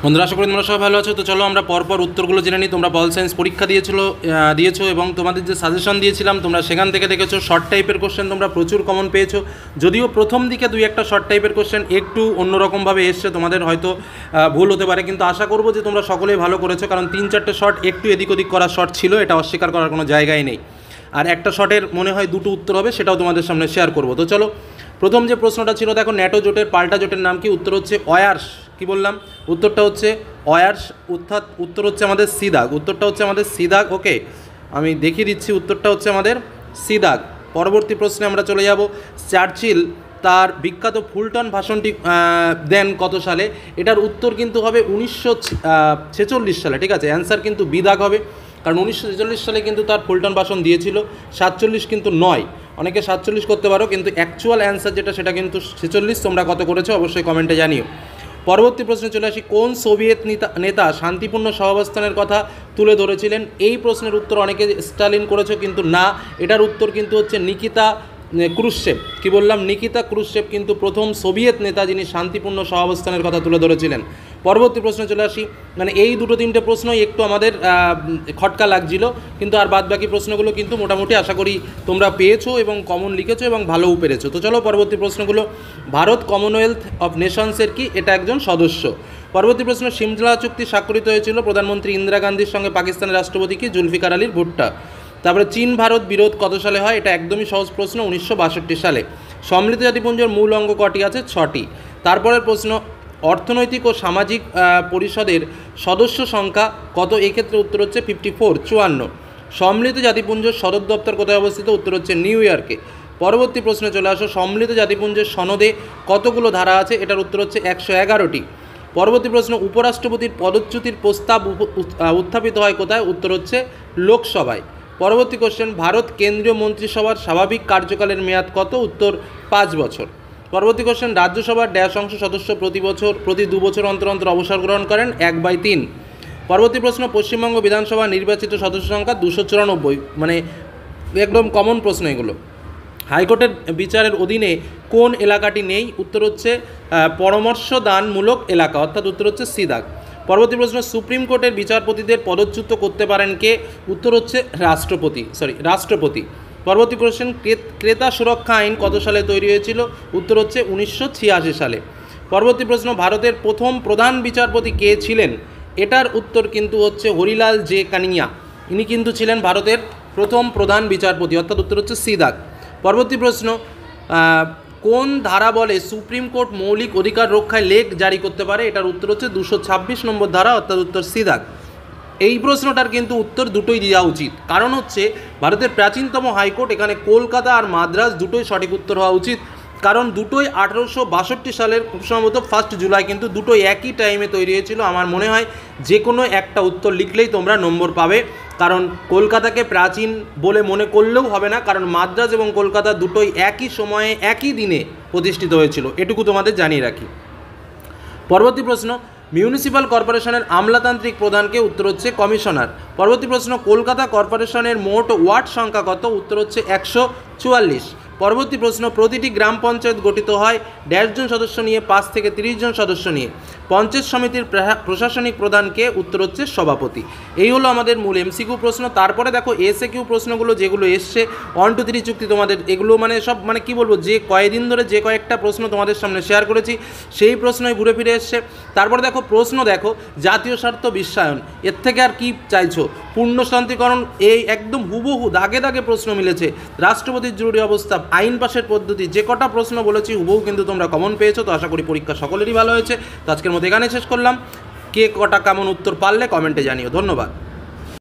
বন্ধুরা, আশা করি তোমরা সবাই ভালো আছো। তো চলো আমরা পরপর উত্তরগুলো জেনে নিই। তোমরা পল সায়েন্স পরীক্ষা দিয়েছো এবং তোমাদের যে সাজেশন দিয়েছিলাম তোমরা সেখান থেকে দেখেছো শর্ট টাইপের কোশ্চেন তোমরা প্রচুর কমন পেয়েছো। যদিও প্রথম দিকে দুই একটা শর্ট টাইপের কোশ্চেন একটু অন্যরকমভাবে এসছে, তোমাদের হয়তো ভুল হতে পারে, কিন্তু আশা করবো যে তোমরা সকলেই ভালো করেছো, কারণ 3-4টে শর্ট একটু এদিক ওদিক করা শর্ট ছিল, এটা অস্বীকার করার কোনো জায়গায় নেই। আর একটা শর্টের মনে হয় দুটো উত্তর হবে, সেটাও তোমাদের সামনে শেয়ার করবো। তো চলো, প্রথম যে প্রশ্নটা ছিল, দেখো ন্যাটো জোটের পাল্টা জোটের নাম কি? উত্তর হচ্ছে অয়ার্স। কি বললাম? উত্তরটা হচ্ছে অয়ার্স, অর্থাৎ উত্তর হচ্ছে আমাদের সিদাগ। উত্তরটা হচ্ছে আমাদের সিদাগ। ওকে, আমি দেখিয়ে দিচ্ছি, উত্তরটা হচ্ছে আমাদের সিদাগ। পরবর্তী প্রশ্নে আমরা চলে যাব। চার্চিল তার বিখ্যাত ফুলটন ভাষণটি দেন কত সালে? এটার উত্তর কিন্তু হবে 1946 সালে। ঠিক আছে, অ্যান্সার কিন্তু বিদাগ হবে, কারণ 1946 সালে কিন্তু তার ফুলটন ভাষণ দিয়েছিল, 47 কিন্তু নয়। অনেকে 47 করতে পারো, কিন্তু অ্যাকচুয়াল অ্যান্সার যেটা সেটা কিন্তু 46। তোমরা কত করেছো অবশ্যই কমেন্টে জানিও। পরবর্তী প্রশ্নে চলে আসি। কোন সোভিয়েত নেতা শান্তিপূর্ণ সহাবস্থানের কথা তুলে ধরেছিলেন? এই প্রশ্নের উত্তর অনেকে স্টালিন করেছো, কিন্তু না, এটার উত্তর কিন্তু হচ্ছে নিকিতা ক্রুশ্চেভ। কি বললাম? নিকিতা ক্রুশ্চেভ কিন্তু প্রথম সোভিয়েত নেতা যিনি শান্তিপূর্ণ সহাবস্থানের কথা তুলে ধরেছিলেন। পরবর্তী প্রশ্নে চলে আসি। মানে এই দুটো তিনটে প্রশ্নই একটু আমাদের খটকা লাগছিল, কিন্তু আর বাদ বাকি প্রশ্নগুলো কিন্তু মোটামুটি আশা করি তোমরা পেয়েছো এবং কমন লিখেছো এবং ভালোও পেরেছো। তো চলো পরবর্তী প্রশ্নগুলো। ভারত কমনওয়েলথ অফ নেশনসের কি? এটা একজন সদস্য। পরবর্তী প্রশ্ন। সিমলা চুক্তি স্বাক্ষরিত হয়েছিল প্রধানমন্ত্রী ইন্দিরা গান্ধীর সঙ্গে পাকিস্তানের রাষ্ট্রপতি কি? জুলফিকার আলী ভুট্টো। তারপরে চীন ভারত বিরোধ কত সালে হয়? এটা একদমই সহজ প্রশ্ন, 1962 সালে। সম্মিলিত জাতিপুঞ্জের মূল অঙ্গ কটি আছে? 6টি। তারপরের প্রশ্ন। অর্থনৈতিক ও সামাজিক পরিষদের সদস্য সংখ্যা কত? এক্ষেত্রে উত্তর হচ্ছে 54, 54। সম্মিলিত জাতিপুঞ্জের সদর দপ্তর কোথায় অবস্থিত? উত্তর হচ্ছে নিউ ইয়র্কে। পরবর্তী প্রশ্নে চলে আসো। সম্মিলিত জাতিপুঞ্জের সনদে কতগুলো ধারা আছে? এটার উত্তর হচ্ছে 111টি। পরবর্তী প্রশ্ন। উপরাষ্ট্রপতির পদচ্যুতির প্রস্তাব উত্থাপিত হয় কোথায়? উত্তর হচ্ছে লোকসভায়। পরবর্তী কোশ্চেন। ভারত কেন্দ্রীয় মন্ত্রিসভার স্বাভাবিক কার্যকালের মেয়াদ কত? উত্তর 5 বছর। পরবর্তী কোশ্চেন। রাজ্যসভার ড্যাশ অংশ সদস্য প্রতি 2 বছর অন্তর অন্তর অবসর গ্রহণ করেন? 1/3। পরবর্তী প্রশ্ন। পশ্চিমবঙ্গ বিধানসভা নির্বাচিত সদস্য সংখ্যা 294। মানে একদম কমন প্রশ্ন এগুলো। হাইকোর্টের বিচারের অধীনে কোন এলাকাটি নেই? উত্তর হচ্ছে পরামর্শদানমূলক এলাকা, অর্থাৎ উত্তর হচ্ছে সিদাগ। পরবর্তী প্রশ্ন। সুপ্রিম কোর্টের বিচারপতিদের পদচ্যুত করতে পারেন কে? উত্তর হচ্ছে রাষ্ট্রপতি। পরবর্তী কোশ্চেন। ক্রেতা সুরক্ষা আইন কত সালে তৈরি হয়েছিল? উত্তর হচ্ছে 1986 সালে। পরবর্তী প্রশ্ন। ভারতের প্রথম প্রধান বিচারপতি কে ছিলেন? এটার উত্তর কিন্তু হচ্ছে হরিলাল জে কানিয়া। ইনি কিন্তু ছিলেন ভারতের প্রথম প্রধান বিচারপতি, অর্থাৎ উত্তর হচ্ছে সিদাগ। পরবর্তী প্রশ্ন। কোন ধারা বলে সুপ্রিম কোর্ট মৌলিক অধিকার রক্ষায় লেখ জারি করতে পারে? এটার উত্তর হচ্ছে 226 নম্বর ধারা, অর্থাৎ উত্তর সিদাগ। এই প্রশ্নটার কিন্তু উত্তর দুটোই দেওয়া উচিত, কারণ হচ্ছে ভারতের প্রাচীনতম হাইকোর্ট, এখানে কলকাতা আর মাদ্রাজ দুটোই সঠিক উত্তর হওয়া উচিত, কারণ দুটোই 1862 সালের খুব সম্ভবত 1 জুলাই কিন্তু দুটোই একই টাইমে তৈরি হয়েছিল। আমার মনে হয় যে কোনো একটা উত্তর লিখলেই তোমরা নম্বর পাবে, কারণ কলকাতাকে প্রাচীন বলে মনে করলেও হবে না, কারণ মাদ্রাজ এবং কলকাতা দুটোই একই সময়ে একই দিনে প্রতিষ্ঠিত হয়েছিল, এটুকু তোমাদের জানিয়ে রাখি। পরবর্তী প্রশ্ন। মিউনিসিপ্যাল কর্পোরেশনের আমলাতান্ত্রিক প্রধানকে? উত্তর হচ্ছে কমিশনার। পরবর্তী প্রশ্ন। কলকাতা কর্পোরেশনের মোট ওয়ার্ড সংখ্যা কত? উত্তর হচ্ছে 144। পরবর্তী প্রশ্ন। প্রতিটি গ্রাম পঞ্চায়েত গঠিত হয় ড্যাশ জন সদস্য নিয়ে? 5 থেকে 30 জন সদস্য নিয়ে। পঞ্চায়েত সমিতির প্রশাসনিক প্রধানকে? উত্তর হচ্ছে সভাপতি। এই হলো আমাদের মূল এমসিকিউ প্রশ্ন। তারপরে দেখো এসএকিউ প্রশ্নগুলো যেগুলো এসছে, 1 to 3 চুক্তি, তোমাদের এগুলো মানে সব মানে কি বলবো, যে কয়েকদিন ধরে যে কয়েকটা প্রশ্ন তোমাদের সামনে শেয়ার করেছি সেই প্রশ্নই ঘুরে ফিরে এসছে। তারপরে দেখো প্রশ্ন, দেখো জাতীয় স্বার্থ বিশ্বায়ন, এর থেকে আর কি চাইছো? পূর্ণশান্তিকরণ, এই একদম হুবহু দাগে দাগে প্রশ্ন মিলেছে। রাষ্ট্রপতির জরুরি অবস্থা, আইন পাশের পদ্ধতি, যে কটা প্রশ্ন বলেছি হুবহু কিন্তু তোমরা কমন পেয়েছো। তো আশা করি পরীক্ষা সকলেরই ভালো হয়েছে। তো আজকের মতো এখানে শেষ করলাম। কে কটা কেমন উত্তর পারলে কমেন্টে জানিও। ধন্যবাদ।